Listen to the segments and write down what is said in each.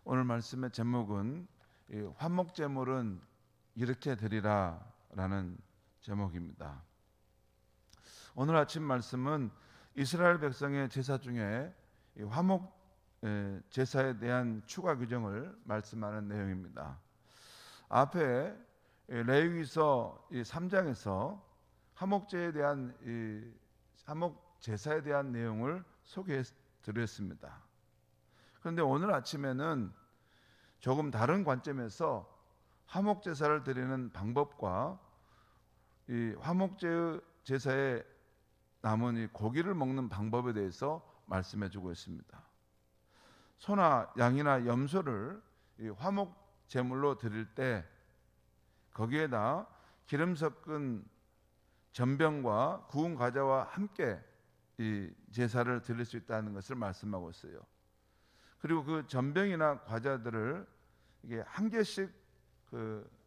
오늘 말씀의 제목은 화목제물은 이렇게 드리라라는 제목입니다. 오늘 아침 말씀은 이스라엘 백성의 제사 중에 화목 제사에 대한 추가 규정을 말씀하는 내용입니다. 앞에 레위기서 3장에서 화목제에 대한 화목 제사에 대한 내용을 소개해 드렸습니다. 그런데 오늘 아침에는 조금 다른 관점에서 화목 제사를 드리는 방법과 이 화목 제사에 남은 이 고기를 먹는 방법에 대해서 말씀해 주고 있습니다. 소나 양이나 염소를 이 화목 제물로 드릴 때 거기에다 기름 섞은 전병과 구운 과자와 함께 이 제사를 드릴 수 있다는 것을 말씀하고 있어요. 그리고 그 전병이나 과자들을 이게 한 개씩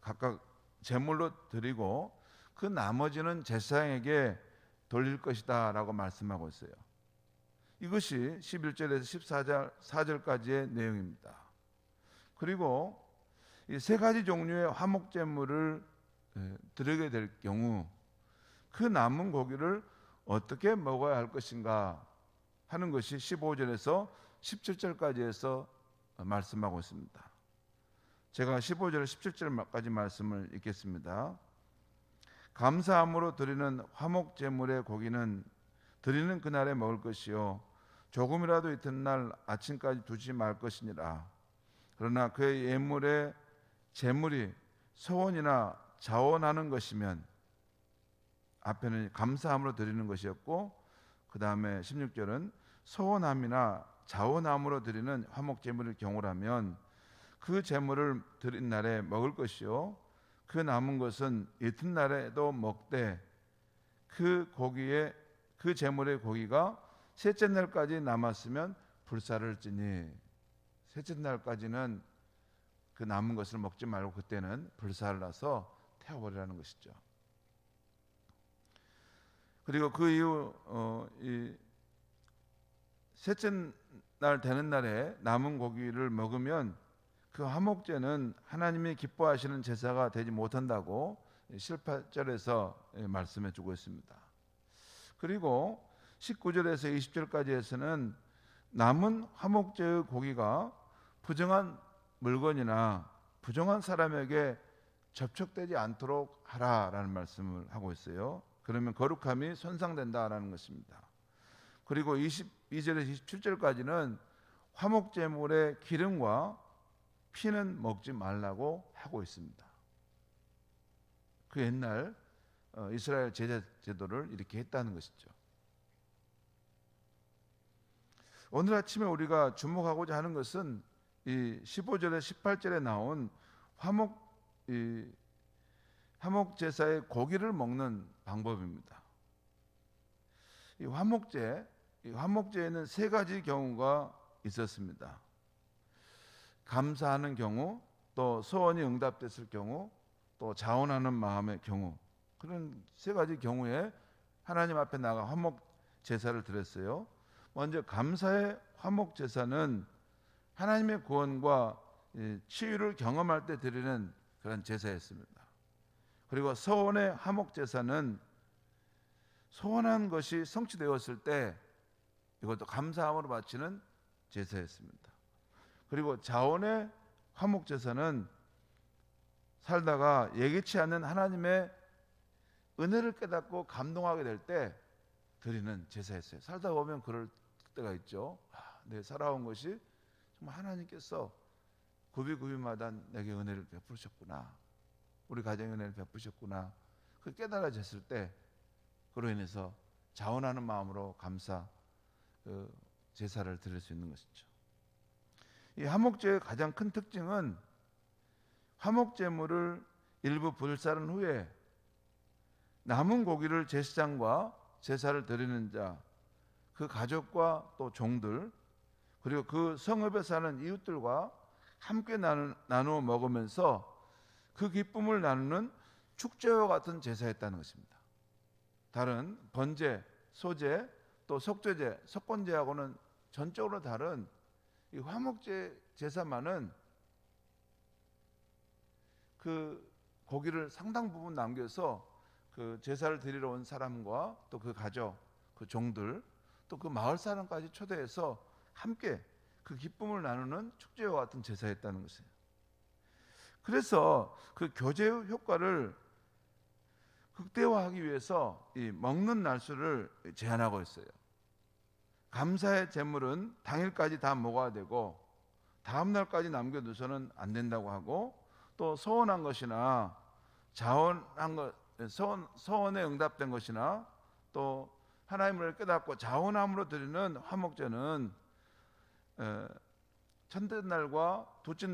각각 제물로 드리고 그 나머지는 제사장에게 돌릴 것이다라고 말씀하고 있어요. 이것이 11절에서 14절까지의 내용입니다. 그리고 이 세 가지 종류의 화목 제물을 드리게 될 경우 그 남은 고기를 어떻게 먹어야 할 것인가 하는 것이 15절에서 17절까지에서 말씀하고 있습니다. 제가 15절 17절까지 말씀을 읽겠습니다. 감사함으로 드리는 화목 제물의 고기는 드리는 그날에 먹을 것이요 조금이라도 이튿날 아침까지 두지 말 것이니라. 그러나 그의 예물의 제물이 서원이나 자원하는 것이면, 앞에는 감사함으로 드리는 것이었고 그 다음에 16절은 서원함이나 자원함으로 드리는 화목 제물의 경우라면 그 제물을 드린 날에 먹을 것이요 그 남은 것은 이튿날에도 먹되 그 제물의 고기가 셋째 날까지 남았으면 불사를 찌니, 셋째 날까지는 그 남은 것을 먹지 말고 그때는 불사를 나서 태워버리라는 것이죠. 그리고 그 이후 이 셋째 날 되는 날에 남은 고기를 먹으면 그 화목제는 하나님이 기뻐하시는 제사가 되지 못한다고 18절에서 말씀해 주고 있습니다. 그리고 19절에서 20절까지에서는 남은 화목제의 고기가 부정한 물건이나 부정한 사람에게 접촉되지 않도록 하라라는 말씀을 하고 있어요. 그러면 거룩함이 손상된다라는 것입니다. 그리고 22절에서 27절까지는 화목제물의 기름과 피는 먹지 말라고 하고 있습니다. 그 옛날 이스라엘 제사 제도를 이렇게 했다는 것이죠. 오늘 아침에 우리가 주목하고자 하는 것은 이 15절에 18절에 나온 화목 제사의 고기를 먹는 방법입니다. 이 화목제에는 세 가지 경우가 있었습니다. 감사하는 경우, 또 소원이 응답됐을 경우, 또 자원하는 마음의 경우, 그런 세 가지 경우에 하나님 앞에 나가 화목 제사를 드렸어요. 먼저 감사의 화목 제사는 하나님의 구원과 치유를 경험할 때 드리는 그런 제사였습니다. 그리고 소원의 화목 제사는 소원한 것이 성취되었을 때 이것도 감사함으로 바치는 제사였습니다. 그리고 자원의 화목 제사는 살다가 예기치 않는 하나님의 은혜를 깨닫고 감동하게 될 때 드리는 제사였어요. 살다 보면 그럴 때가 있죠. 내 살아온 것이 정말 하나님께서 구비구비마다 내게 은혜를 베푸셨구나, 우리 가정에 은혜를 베푸셨구나, 그 깨달아졌을 때 그로 인해서 자원하는 마음으로 감사 제사를 드릴 수 있는 것이죠. 이 화목제의 가장 큰 특징은 화목제물을 일부 불사른 후에 남은 고기를 제사장과 제사를 드리는 자, 그 가족과 또 종들, 그리고 그 성읍에 사는 이웃들과 함께 나누어 먹으면서 그 기쁨을 나누는 축제와 같은 제사였다는 것입니다. 다른 번제, 소제, 또 속죄제, 속건제하고는 전적으로 다른 이 이 화목제 제사만은 그 고기를 상당 부분 남겨서 그 제사를 드리러 온 사람과 또 그 가족, 그 종들, 또 그 마을 사람까지 초대해서 함께 그 기쁨을 나누는 축제와 같은 제사였다는 것이에요. 그래서 그 교제 효과를 극대화하기 위해서 이 먹는 날수를 제한하고 있어요. 감사의 제물은 당일까지 다 먹어야 되고 다음 날까지 남겨두서는 안 된다고 하고, 또 소원한 것이나 자원한 것, 소원에 응답된 것이나 또 하나님을 깨닫고 자원함으로 드리는 화목제는 첫째 날과 둘째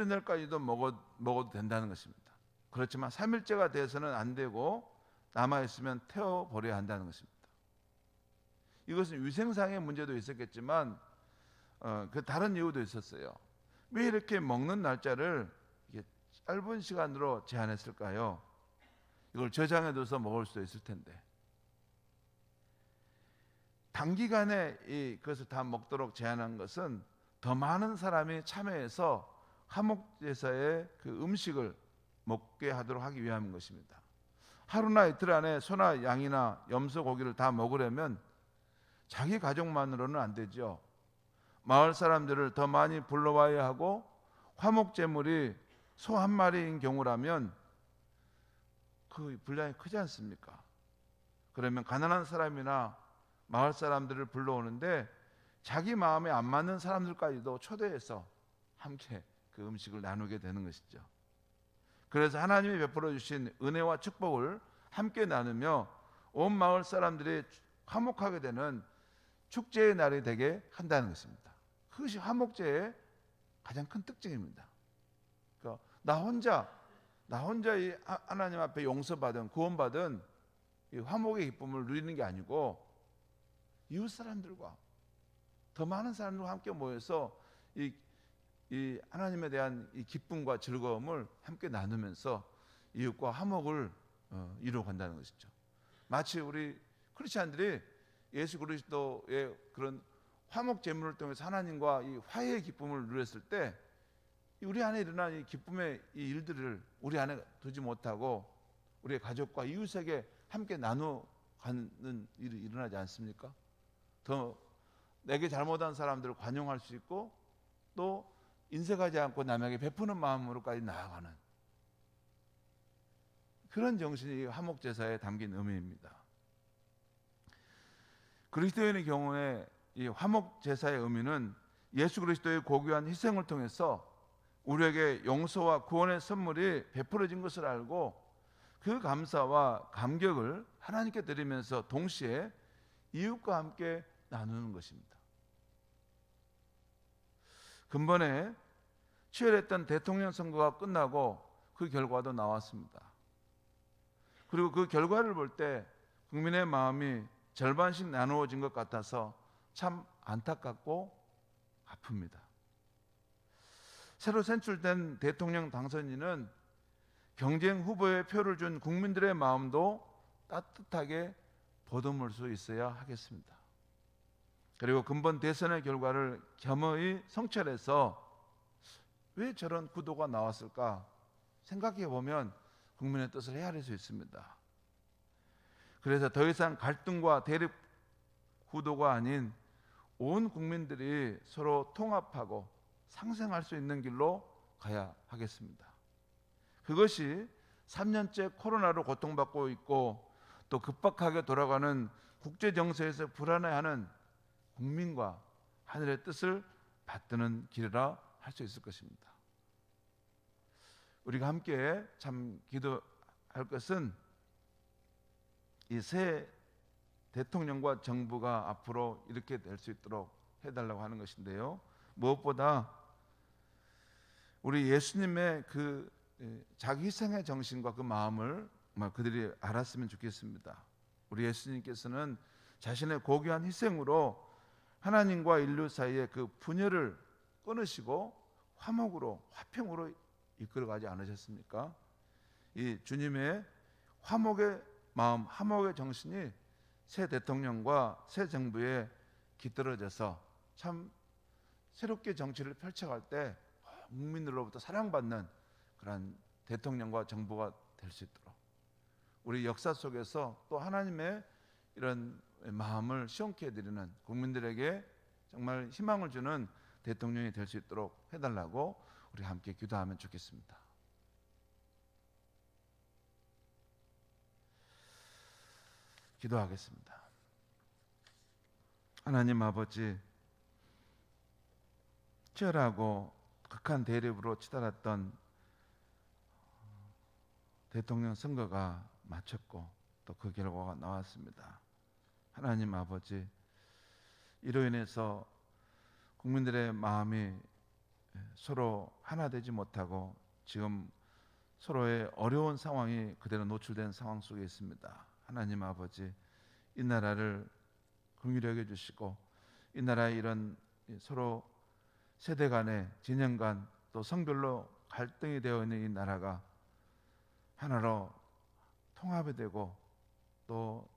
날까지도 먹어도 된다는 것입니다. 그렇지만 3일째가 돼서는 안 되고 남아있으면 태워버려야 한다는 것입니다. 이것은 위생상의 문제도 있었겠지만 그 다른 이유도 있었어요. 왜 이렇게 먹는 날짜를 짧은 시간으로 제한했을까요? 이걸 저장해둬서 먹을 수도 있을 텐데, 단기간에 그것을 다 먹도록 제한한 것은 더 많은 사람이 참여해서 화목제사의 그 음식을 먹게 하도록 하기 위함인 것입니다. 하루나 이틀 안에 소나 양이나 염소 고기를 다 먹으려면 자기 가족만으로는 안 되죠. 마을 사람들을 더 많이 불러와야 하고, 화목제물이 소 한 마리인 경우라면 그 분량이 크지 않습니까? 그러면 가난한 사람이나 마을 사람들을 불러오는데 자기 마음에 안 맞는 사람들까지도 초대해서 함께 그 음식을 나누게 되는 것이죠. 그래서 하나님이 베풀어 주신 은혜와 축복을 함께 나누며 온 마을 사람들이 화목하게 되는 축제의 날이 되게 한다는 것입니다. 그것이 화목제의 가장 큰 특징입니다. 그러니까 나 혼자 이 하나님 앞에 용서받은, 구원받은 이 화목의 기쁨을 누리는 게 아니고 이웃 사람들과 더 많은 사람들과 함께 모여서 이 하나님에 대한 이 기쁨과 즐거움을 함께 나누면서 이웃과 화목을 이루어간다는 것이죠. 마치 우리 크리스찬들이 예수 그리스도의 그런 화목 제물을 통해서 하나님과 이 화해의 기쁨을 누렸을 때 우리 안에 일어난 이 기쁨의 이 일들을 우리 안에 두지 못하고 우리의 가족과 이웃에게 함께 나누가는 일이 일어나지 않습니까? 더 내게 잘못한 사람들을 관용할 수 있고 또 인색하지 않고 남에게 베푸는 마음으로까지 나아가는 그런 정신이 화목제사에 담긴 의미입니다. 그리스도인의 경우에 이 화목제사의 의미는 예수 그리스도의 고귀한 희생을 통해서 우리에게 용서와 구원의 선물이 베풀어진 것을 알고 그 감사와 감격을 하나님께 드리면서 동시에 이웃과 함께 나누는 것입니다. 근본에 치열했던 대통령 선거가 끝나고 그 결과도 나왔습니다. 그리고 그 결과를 볼 때 국민의 마음이 절반씩 나누어진 것 같아서 참 안타깝고 아픕니다. 새로 선출된 대통령 당선인은 경쟁 후보에 표를 준 국민들의 마음도 따뜻하게 보듬을 수 있어야 하겠습니다. 그리고 근본 대선의 결과를 겸허히 성찰해서 왜 저런 구도가 나왔을까 생각해 보면 국민의 뜻을 헤아릴 수 있습니다. 그래서 더 이상 갈등과 대립 구도가 아닌 온 국민들이 서로 통합하고 상생할 수 있는 길로 가야 하겠습니다. 그것이 3년째 코로나로 고통받고 있고 또 급박하게 돌아가는 국제 정세에서 불안해하는 국민과 하늘의 뜻을 받드는 길이라 할 수 있을 것입니다. 우리가 함께 참 기도할 것은 이 새 대통령과 정부가 앞으로 이렇게 될 수 있도록 해달라고 하는 것인데요. 무엇보다 우리 예수님의 그 자기 희생의 정신과 그 마음을 그들이 알았으면 좋겠습니다. 우리 예수님께서는 자신의 고귀한 희생으로 하나님과 인류 사이의 그 분열을 끊으시고 화목으로, 화평으로 이끌어가지 않으셨습니까? 이 주님의 화목의 마음, 화목의 정신이 새 대통령과 새 정부에 깃들어져서 참 새롭게 정치를 펼쳐갈 때 국민들로부터 사랑받는 그런 대통령과 정부가 될 수 있도록, 우리 역사 속에서 또 하나님의 이런 마음을 시원케 해드리는, 국민들에게 정말 희망을 주는 대통령이 될 수 있도록 해달라고 우리 함께 기도하면 좋겠습니다. 기도하겠습니다. 하나님 아버지, 치열하고 극한 대립으로 치달았던 대통령 선거가 마쳤고 또 그 결과가 나왔습니다. 하나님 아버지, 이로 인해서 국민들의 마음이 서로 하나 되지 못하고 지금 서로의 어려운 상황이 그대로 노출된 상황 속에 있습니다. 하나님 아버지, 이 나라를 긍휼히 여겨주시고 이 나라의 이런 서로 세대 간의 진영 간 또 성별로 갈등이 되어 있는 이 나라가 하나로 통합이 되고 또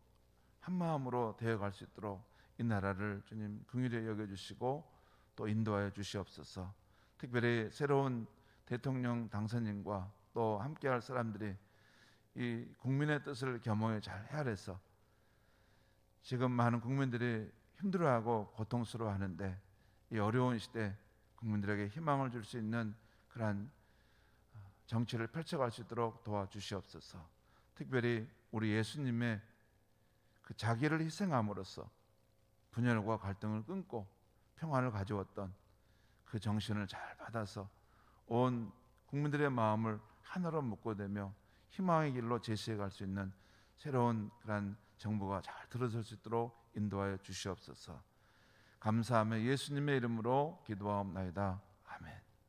한마음으로 되어갈 수 있도록 이 나라를 주님 긍휼히 여겨주시고 또 인도하여 주시옵소서. 특별히 새로운 대통령 당선인과 또 함께할 사람들이 이 국민의 뜻을 겸허히 잘 헤아려서, 지금 많은 국민들이 힘들어하고 고통스러워하는데 이 어려운 시대 국민들에게 희망을 줄 수 있는 그러한 정치를 펼쳐갈 수 있도록 도와주시옵소서. 특별히 우리 예수님의 그 자기를 희생함으로써 분열과 갈등을 끊고 평화를 가져왔던 그 정신을 잘 받아서 온 국민들의 마음을 하나로 묶어대며 희망의 길로 제시해 갈 수 있는 새로운 그런 정부가 잘 들어설 수 있도록 인도하여 주시옵소서. 감사하며 예수님의 이름으로 기도하옵나이다. 아멘.